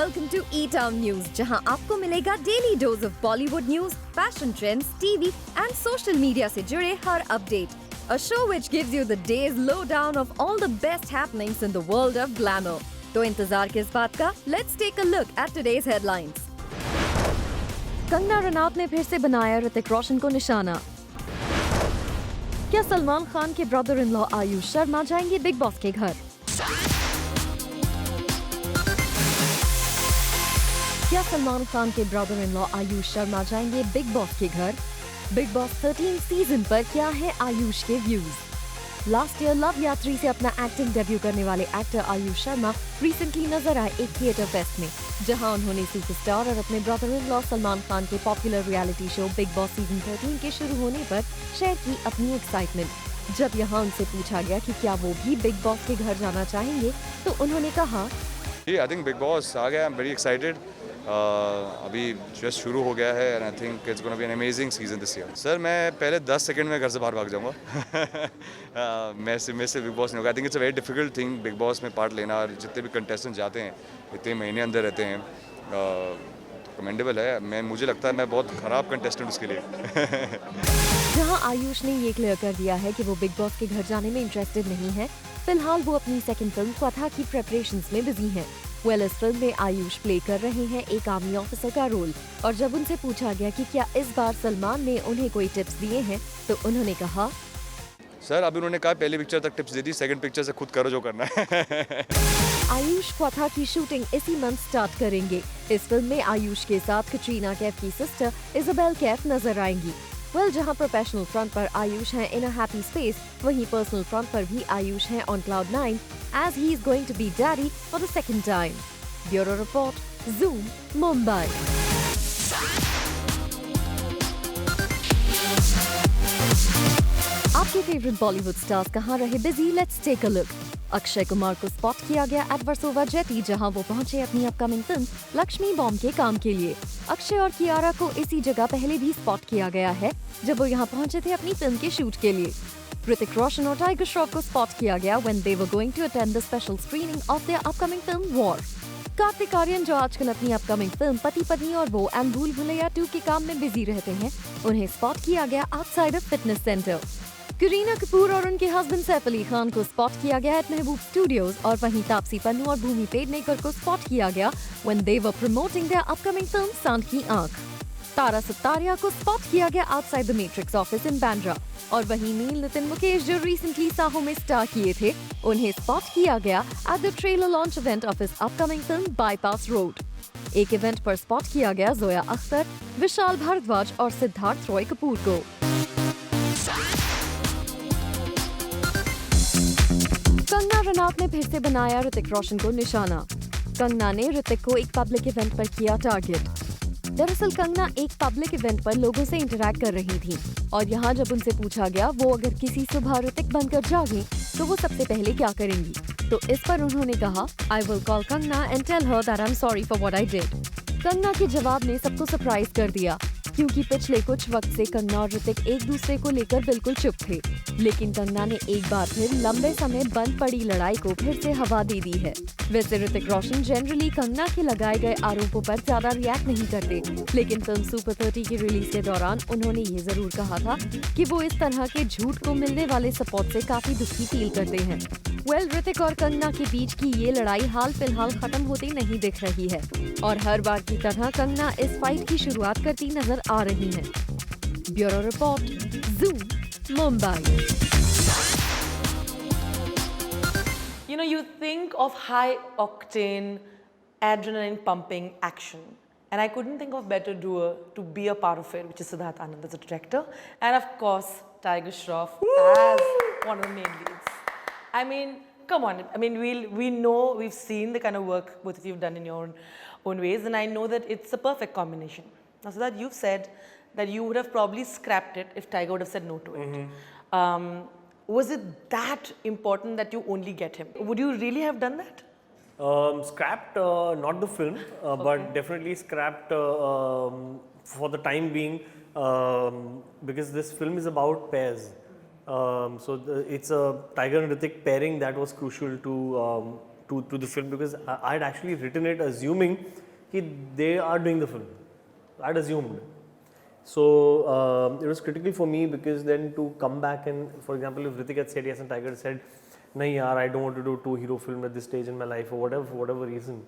Welcome to E-Town News, जहां आपको मिलेगा daily dose of Bollywood news, fashion trends, TV and social media से जुड़े हर update. A show which gives you the day's lowdown of all the best happenings in the world of glamour. तो इंतजार किस बात का? Let's take a look at today's headlines. Kangana Ranaut ने फिर से बनाया ऋतिक रोशन को निशाना. क्या सलमान खान के brother in law Ayush Sharma जाएंगे बिग बॉस के घर? क्या सलमान खान के brother in law Ayush Sharma जाएंगे बिग बॉस के घर? बिग बॉस 13 सीजन पर क्या है आयुष के व्यूज? लास्ट ईयर लव यात्री से अपना एक्टिंग डेब्यू करने वाले एक्टर आयुष शर्मा रिसेंटली नजर आए एक थिएटर फेस्ट में, जहां उन्होंने सुपरस्टार और अपने brother in law Salman Khan के popular reality show Bigg Boss season 13 के शुरू होने पर शेयर की अपनी एक्साइटमेंट. जब यहां उनसे पूछा गया कि क्या वो भी बिग बॉस के घर जाना चाहेंगे, तो उन्होंने कहा, आई थिंक बिग बॉस आ गया. I am very excited. अभी जस्ट शुरू हो गया है and I think it's gonna be an amazing season this year. Sir मैं पहले 10 सेकंड में घर से बाहर भाग जाऊंगा. मैं से बिग बॉस नहीं होगा. I think it's a very difficult thing big boss में पार्ट लेना, और जितने भी कंटेस्टेंट जाते हैं इतने महीने अंदर रहते हैं, कमेंडेबल है. मुझे लगता है मैं बहुत ख़राब कंटेस्टेंट उसके लिए. जहां आयुष ने ये क्लियर कर दिया है कि वो बिग बॉस के घर जाने में इंटरेस्टेड नहीं है. फिलहाल वो अपनी सेकंड फिल्म कथा की प्रेपरेशंस में बिजी हैं. इस फिल्म में आयुष प्ले कर रहे हैं एक आर्मी ऑफिसर का रोल, और जब उनसे पूछा गया कि क्या इस बार सलमान ने उन्हें कोई टिप्स दिए हैं, तो उन्होंने कहा, सर अभी उन्होंने कहा पहली पिक्चर तक टिप्स दे दी, सेकंड पिक्चर से खुद करो जो करना है. आयुष कथा की शूटिंग इसी मंथ स्टार्ट करेंगे. इस फिल्म में आयुष के साथ कटरीना कैफ की सिस्टर इजाबेल कैफ नजर आएंगी. जहां प्रोफेशनल फ्रंट पर आयुष हैं इन अ हैप्पी स्पेस, वहीं पर्सनल फ्रंट पर भी आयुष हैं on cloud 9 as he is going to be daddy for the second time. Bureau Report, Zoom, Mumbai. आपके फेवरेट बॉलीवुड स्टार्स कहाँ रहे busy? Let's take a look. Akshay Kumar को स्पॉट किया गया एट वर्सोवा जेटी, जहां वो पहुंचे अपनी अपकमिंग फिल्म लक्ष्मी बॉम्ब के काम के लिए. अक्षय और कियारा को इसी जगह पहले भी स्पॉट किया गया है जब वो यहाँ पहुंचे थे अपनी फिल्म के शूट के लिए. ऋतिक रोशन और टाइगर श्रॉफ को स्पॉट किया गया when they were going to attend the special screening of their upcoming film War. Kartik Aaryan, जो आजकल अपनी अपकमिंग फिल्म पति पत्नी और वो एंड भूल भुलैया 2 के काम में बिजी रहते हैं, उन्हें स्पॉट किया गया outside of fitness centre. Kareena Kapoor और उनके हस्बैंड सैफ अली खान को स्पॉट किया गया एट महबूब स्टूडियोज, और वहीं तापसी पन्नू और भूमि पेडनेकर को स्पॉट किया गया when they were promoting their upcoming film सांड की आंख. तारा सत्तारिया को स्पॉट किया गया outside the matrix office in Bandra, और वहीं नील नितिन मुकेश, जो रिसेंटली साहो में स्टार किए थे, उन्हें स्पॉट किया गया at the trailer launch event of his upcoming film bypass road. एक इवेंट पर स्पॉट किया गया जोया अख्तर, विशाल भारद्वाज और सिद्धार्थ रॉय कपूर को. कंगना रनौत ने फिर से बनाया ऋतिक रोशन को निशाना. कंगना ने ऋतिक को एक पब्लिक इवेंट पर किया टारगेट. दरअसल कंगना एक पब्लिक इवेंट पर लोगों से इंटरैक्ट कर रही थी, और यहाँ जब उनसे पूछा गया वो अगर किसी सुबह ऋतिक बनकर जागे तो वो सबसे पहले क्या करेंगी, तो इस पर उन्होंने कहा, I will call Kangana and tell her that I am sorry for what I did. Kangana के जवाब ने सबको सरप्राइज कर दिया, क्योंकि पिछले कुछ वक्त से कंगना और ऋतिक एक दूसरे को लेकर बिल्कुल चुप थे. लेकिन कंगना ने एक बार फिर लंबे समय बंद पड़ी लड़ाई को फिर से हवा दे दी है. वैसे ऋतिक रोशन जनरली कंगना के लगाए गए आरोपों पर ज्यादा रिएक्ट नहीं करते, लेकिन फिल्म सुपर 30 की रिलीज के दौरान उन्होंने ये जरूर कहा था कि वो इस तरह के झूठ को मिलने वाले सपोर्ट से काफी दुखी फील करते हैं. ऋतिक और कंगना के बीच की ये लड़ाई हाल फिलहाल खत्म होती नहीं दिख रही है, और हर बार की तरह कंगना इस फाइट की शुरुआत करती नजर आ रही हैं. Bureau report, Zoom, Mumbai. You know, you think of high octane, adrenaline pumping action, and I couldn't think of better doer to be a part of it, which is Siddharth Anand as a director, and of course Tiger Shroff as one of the main leads. I mean, come on. I mean, we know, we've seen the kind of work both of you have done in your own ways, and I know that it's a perfect combination. Now, Siddharth, you've said that you would have probably scrapped it if Tiger would have said no to it. Was it that important that you only get him? Would you really have done that? Scrapped, not the film, but definitely scrapped for the time being, because this film is about pairs. So it's a Tiger and Hrithik pairing that was crucial to to the film, because I had actually written it assuming that they are doing the film. I'd assumed. So it was critical for me, because then to come back and, for example, if Hrithik had said yes and Tiger had said, "Nahi yaar, I don't want to do a two-hero film at this stage in my life," or whatever, for whatever reason,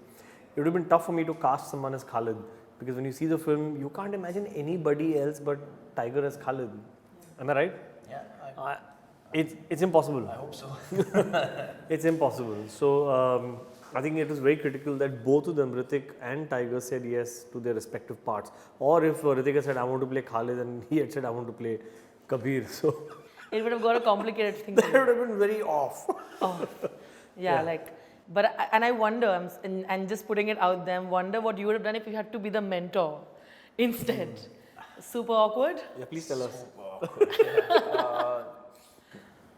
it would have been tough for me to cast someone as Khalid, because when you see the film, you can't imagine anybody else but Tiger as Khalid. Am I right? Yeah. It's impossible. I hope so. It's impossible. So I think it was very critical that both of them, Hrithik and Tiger, said yes to their respective parts. Or if Hrithik had said, "I want to play Khalid," and he had said, "I want to play Kabir," so It would have got a complicated thing. that would have been very off. Yeah, like, and I wonder, and just putting it out there, wonder what you would have done if you had to be the mentor instead. Super awkward? Yeah, please tell us.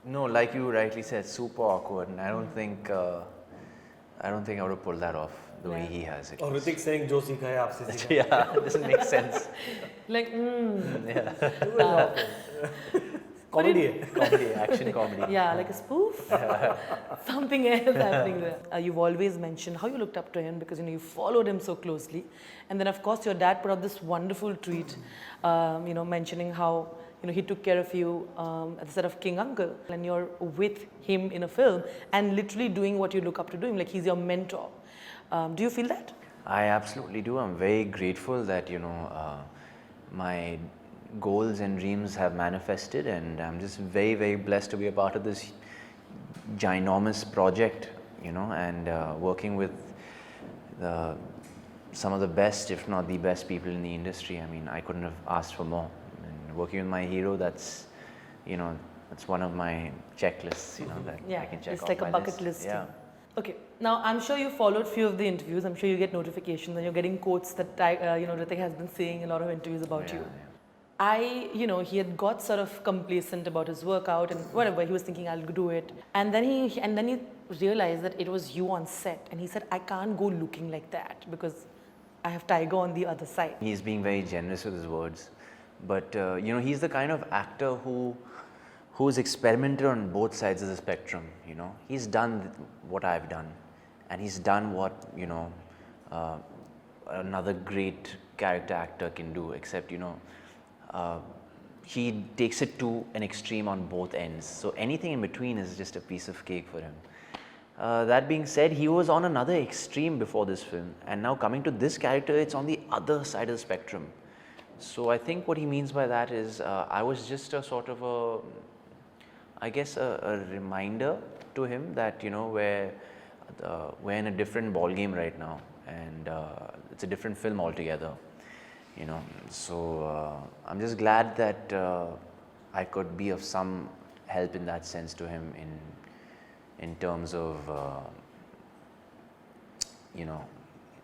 No, like you rightly said, super awkward, and I don't think I would have pulled that off the way he has it. Or Hrithik saying, "Jo sikha hai, aapse sikha." Yeah, it doesn't make sense. Like, Comedy hai. Comedy, action comedy. yeah, like a spoof. Something else happening there. You've always mentioned how you looked up to him because you followed him so closely, and then of course your dad put out this wonderful tweet, mentioning how he took care of you at the set of King Uncle, and you're with him in a film and literally doing what you look up to doing, like he's your mentor. Do you feel that? I absolutely do. I'm very grateful that my goals and dreams have manifested, and I'm just very, very blessed to be a part of this ginormous project, and working with some of the best, if not the best people in the industry. I mean, I couldn't have asked for more. And working with my hero, that's one of my checklists, that I can check it's off like a my bucket list. Yeah. Okay, now I'm sure you followed few of the interviews. I'm sure you get notifications and you're getting quotes that Hrithik has been saying in a lot of interviews about you. He had got sort of complacent about his workout and whatever. He was thinking, I'll do it. And then he realized that it was you on set. And he said, I can't go looking like that because I have Tiger on the other side. He's being very generous with his words. But, he's the kind of actor who's experimented on both sides of the spectrum, He's done what I've done. And he's done what, another great character actor can do, except, he takes it to an extreme on both ends. So anything in between is just a piece of cake for him. That being said, he was on another extreme before this film, and now coming to this character, it's on the other side of the spectrum. So I think what he means by that is I was just a sort of a reminder to him that we're in a different ball game right now, and it's a different film altogether. So I'm just glad that I could be of some help in that sense to him in terms of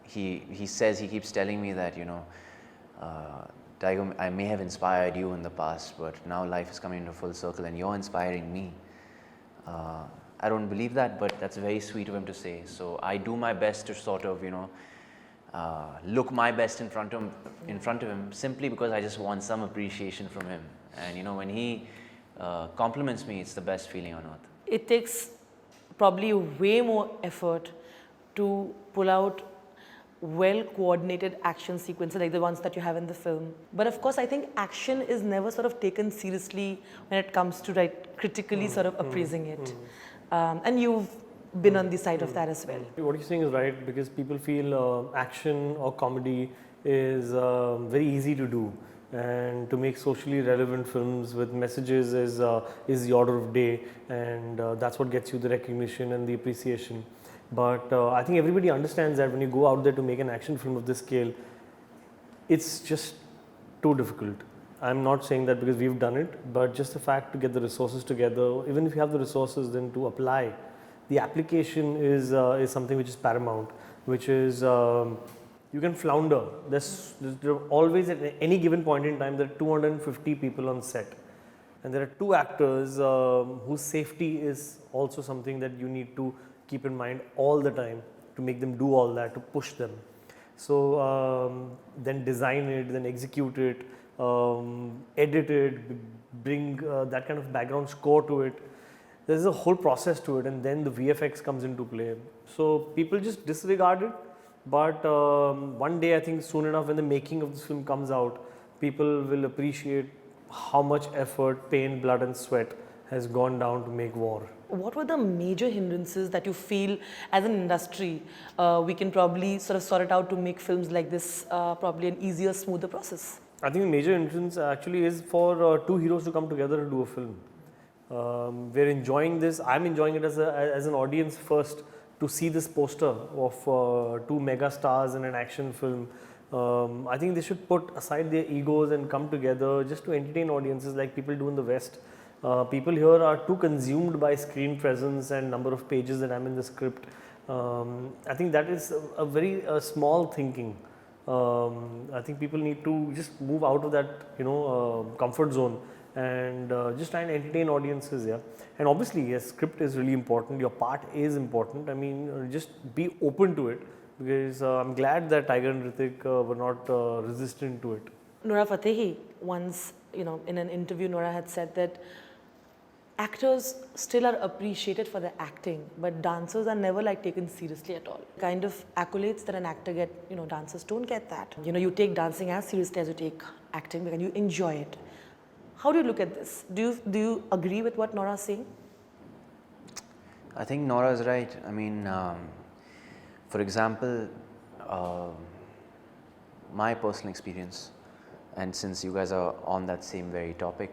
he says, he keeps telling me that Tiger, I may have inspired you in the past, but now life is coming into full circle and you're inspiring me. I don't believe that, but that's very sweet of him to say. So I do my best to sort of look my best in front of him simply because I just want some appreciation from him. And when he compliments me, it's the best feeling on earth. It takes probably way more effort to pull out well-coordinated action sequences like the ones that you have in the film. But of course, I think action is never sort of taken seriously when it comes to critically sort of appraising it. And you've been on the side of that as well. What you're saying is right, because people feel action or comedy is very easy to do, and to make socially relevant films with messages is the order of day, and that's what gets you the recognition and the appreciation. But I think everybody understands that when you go out there to make an action film of this scale, it's just too difficult. I'm not saying that because we've done it, but just the fact to get the resources together, even if you have the resources, then to apply. The application is something which is paramount, which is you can flounder. There's always at any given point in time there are 250 people on set, and there are two actors whose safety is also something that you need to keep in mind all the time to make them do all that, to push them. So then design it, then execute it, edit it, bring that kind of background score to it. there's a whole process to it, and then the VFX comes into play. So people just disregard it, but one day I think soon enough when the making of this film comes out, people will appreciate how much effort, pain, blood and sweat has gone down to make War. What were the major hindrances that you feel as an industry we can probably sort of sort it out to make films like this probably an easier, smoother process? I think the major hindrance actually is for two heroes to come together to do a film. We're enjoying this. I'm enjoying it as an audience first to see this poster of two mega stars in an action film. I think they should put aside their egos and come together just to entertain audiences like people do in the West. People here are too consumed by screen presence and number of pages that I'm in the script. I think that is a very small thinking. I think people need to just move out of that, comfort zone and just try and entertain audiences. Yeah, and obviously, yes, script is really important. Your part is important. I mean, just be open to it because I'm glad that Tiger and Hrithik were not resistant to it. Nora Fatehi once, in an interview, Nora had said that actors still are appreciated for their acting, but dancers are never taken seriously at all. Kind of accolades that an actor get, dancers don't get that. You take dancing as seriously as you take acting because you enjoy it. How do you look at this? Do you agree with what Nora is saying? I think Nora is right. I mean, for example, my personal experience, and since you guys are on that same very topic,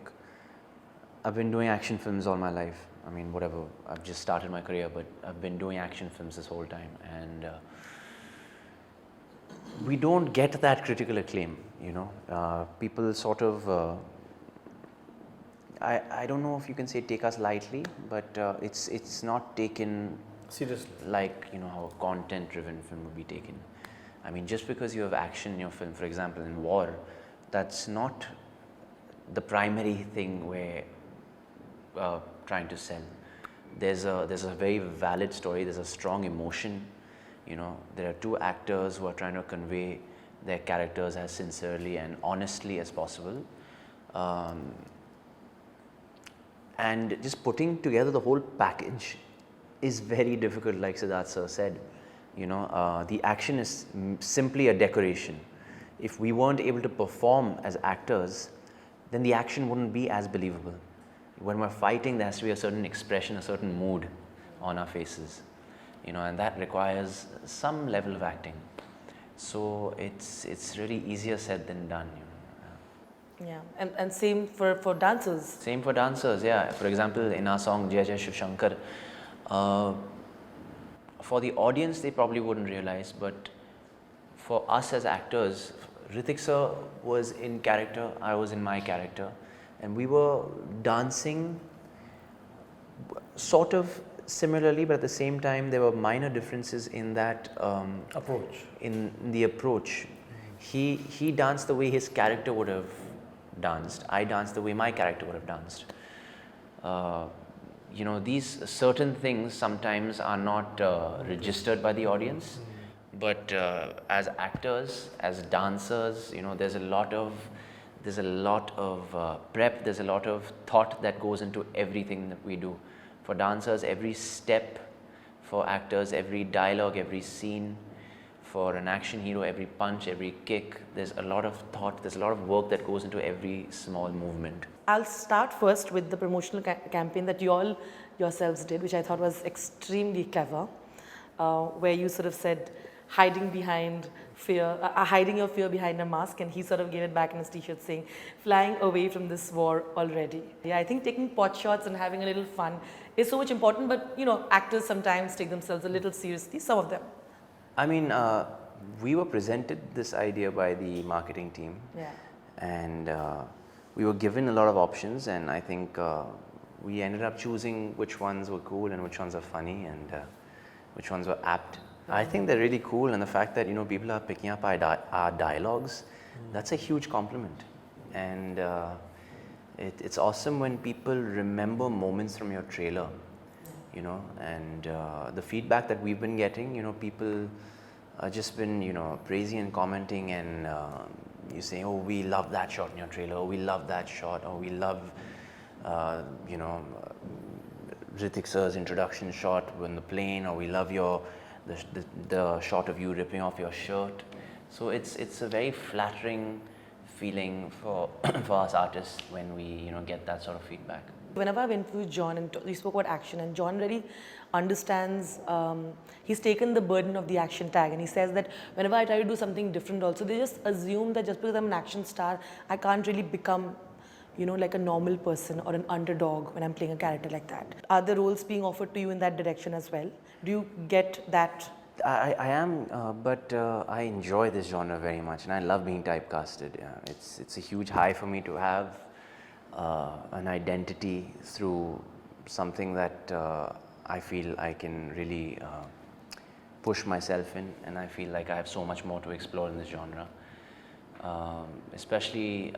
I've been doing action films all my life. I mean, whatever, I've just started my career, but I've been doing action films this whole time. And we don't get that critical acclaim, people sort of, I don't know if you can say take us lightly, but it's not taken Seriously. like, how a content-driven film would be taken. I mean, just because you have action in your film, for example, in War, that's not the primary thing we're trying to sell. There's a very valid story, there's a strong emotion, there are two actors who are trying to convey their characters as sincerely and honestly as possible. And just putting together the whole package is very difficult, like Siddharth sir said. The action is simply a decoration. If we weren't able to perform as actors, then the action wouldn't be as believable. When we're fighting, there has to be a certain expression, a certain mood on our faces, and that requires some level of acting. So it's really easier said than done. Yeah, and same for dancers. Same for dancers, yeah. For example, in our song Jai Jai Shiv Shankar, for the audience they probably wouldn't realize, but for us as actors, Hrithik sir was in character, I was in my character, and we were dancing sort of similarly, but at the same time there were minor differences in that Approach. In the approach. He danced the way his character would have danced. I danced the way my character would have danced. These certain things sometimes are not registered by the audience, but as actors, as dancers, there's a lot of prep, there's a lot of thought that goes into everything that we do. For dancers, every step; for actors, every dialogue, every scene; for an action hero, every punch, every kick. There's a lot of thought, there's a lot of work that goes into every small movement. I'll start first with the promotional campaign that you all yourselves did, which I thought was extremely clever, where you sort of said hiding behind fear, hiding your fear behind a mask, and he sort of gave it back in his t-shirt saying, flying away from this war already. Yeah, I think taking pot shots and having a little fun is so much important, but actors sometimes take themselves a little seriously, some of them. I mean, we were presented this idea by the marketing team, and we were given a lot of options, and I think we ended up choosing which ones were cool and which ones are funny and which ones were apt. I think they're really cool, and the fact that people are picking up our dialogues, that's a huge compliment. And it's awesome when people remember moments from your trailer, and the feedback that we've been getting, people just been praising and commenting, and you say, oh, we love that shot in your trailer, oh, we love that shot, or we love Hrithik sir's introduction shot in the plane, or we love the shot of you ripping off your shirt. So it's a very flattering feeling for for us artists when we get that sort of feedback. Whenever I've interviewed John and we spoke about action, and John really understands, he's taken the burden of the action tag, and he says that whenever I try to do something different also, they just assume that just because I'm an action star, I can't really become, like a normal person or an underdog when I'm playing a character like that. Are the roles being offered to you in that direction as well? Do you get that? I am, but I enjoy this genre very much, and I love being typecasted. It's a huge high for me to have an identity through something that I feel I can really push myself in, and I feel like I have so much more to explore in this genre. Especially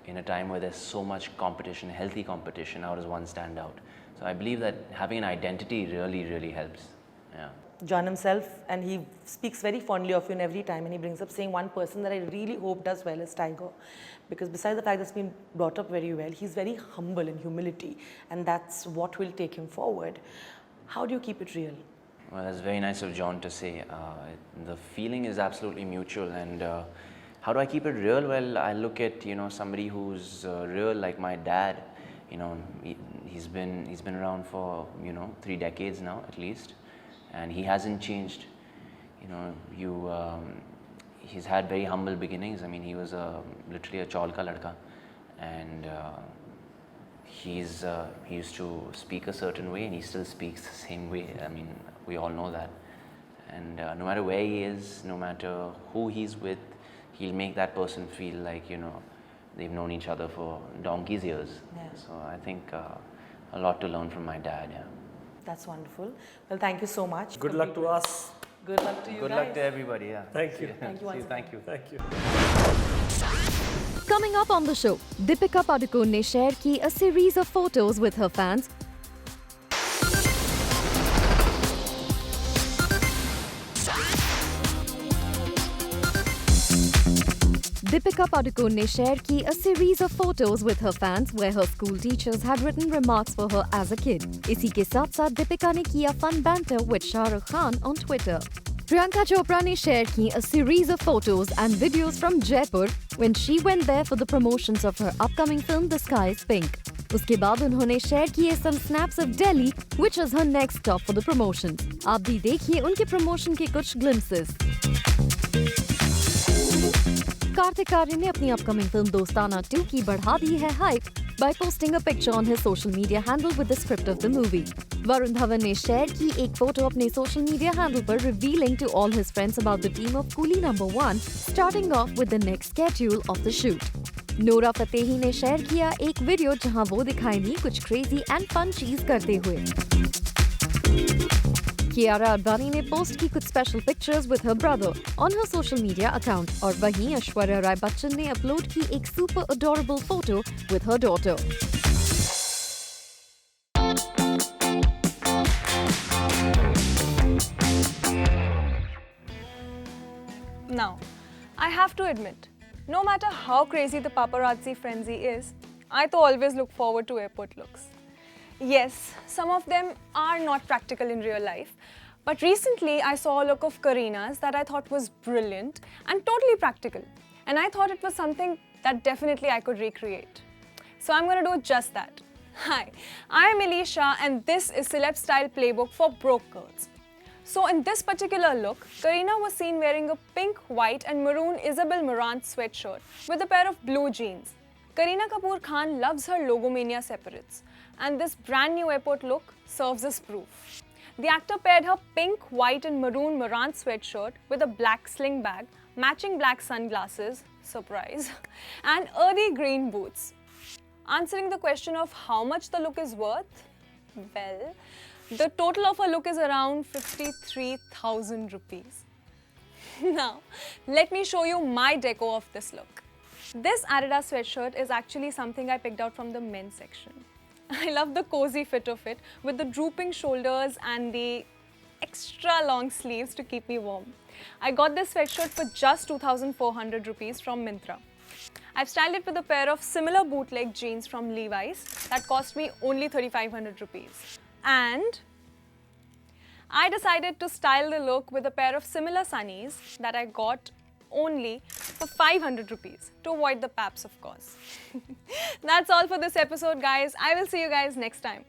in a time where there's so much competition, healthy competition, how does one stand out? So I believe that having an identity really, really helps. Yeah. John himself, and he speaks very fondly of you in every time, and he brings up saying one person that I really hope does well is Tiger, because besides the fact that's been brought up very well, he's very humble in humility, and that's what will take him forward. How do you keep it real? Well, that's very nice of John to say. The feeling is absolutely mutual, and how do I keep it real? Well, I look at somebody who's real, like my dad. He's been around for 3 decades now at least, and he hasn't changed. He's had very humble beginnings. I mean, he was literally a chawl ka ladka, and he used to speak a certain way, and he still speaks the same way. I mean, we all know that. And no matter where he is, no matter who he's with, he'll make that person feel like they've known each other for donkey's years. Yeah. So I think a lot to learn from my dad. Yeah. That's wonderful. Well, thank you so much. Good luck to us. Good luck to you Good guys. luck to everybody. Yeah. Thank you. Thank you once again. Thank you. Thank you. Coming up on the show, Deepika Padukone ने share की a series of photos with her fans. Deepika Padukone ने share की a series of photos with her fans where her school teachers had written remarks for her as a kid. इसी के साथ-साथ दीपिका ने किया fun banter with Shah Rukh Khan on Twitter. Priyanka Chopra ने share की a series of photos and videos from Jaipur when she went there for the promotions of her upcoming film The Sky is Pink. उसके बाद उन्होंने share किए some snaps of Delhi, which is her next stop for the promotions. आप भी देखिए उनके promotion के कुछ glimpses. Kartik Aaryan ने अपनी upcoming film Dostana 2 की बढ़ा दी है hype by posting a picture on his social media handle with the script of the movie. Varun Dhawan ने शेयर की एक फोटो अपने social media handle पर revealing to all his friends about the team of Coolie No. 1, starting off with the next schedule of the shoot. Nora Fatehi ने share किया एक video जहां वो दिखाई दी कुछ crazy and fun चीज करते हुए. Kiara Advani ने पोस्ट की कुछ special pictures with her brother on her social media account और वहीं ऐश्वर्या राय बच्चन ने अपलोड की एक super adorable photo with her daughter. Now, I have to admit, no matter how crazy the paparazzi frenzy is, I too always look forward to airport looks. Yes, some of them are not practical in real life, but recently I saw a look of Karina's that I thought was brilliant and totally practical, and I thought it was something that definitely I could recreate. So I'm going to do just that. Hi, I am Elisha and this is Celeb Style Playbook for Broke Girls. So in this particular look, Karina was seen wearing a pink, white and maroon Isabel Marant sweatshirt with a pair of blue jeans. Kareena Kapoor Khan loves her logomania separates, and this brand new airport look serves as proof. The actor paired her pink, white and maroon Marant sweatshirt with a black sling bag, matching black sunglasses, surprise, and earthy green boots. Answering the question of how much the look is worth, well, the total of her look is around 53,000 rupees. Now, let me show you my deco of this look. This Adidas sweatshirt is actually something I picked out from the men's section. I love the cozy fit of it with the drooping shoulders and the extra long sleeves to keep me warm. I got this sweatshirt for just 2,400 rupees from Myntra. I've styled it with a pair of similar bootleg jeans from Levi's that cost me only 3,500 rupees. And I decided to style the look with a pair of similar sunnies that I got only for 500 rupees to avoid the paps, of course. That's all for this episode, guys. I will see you guys next time.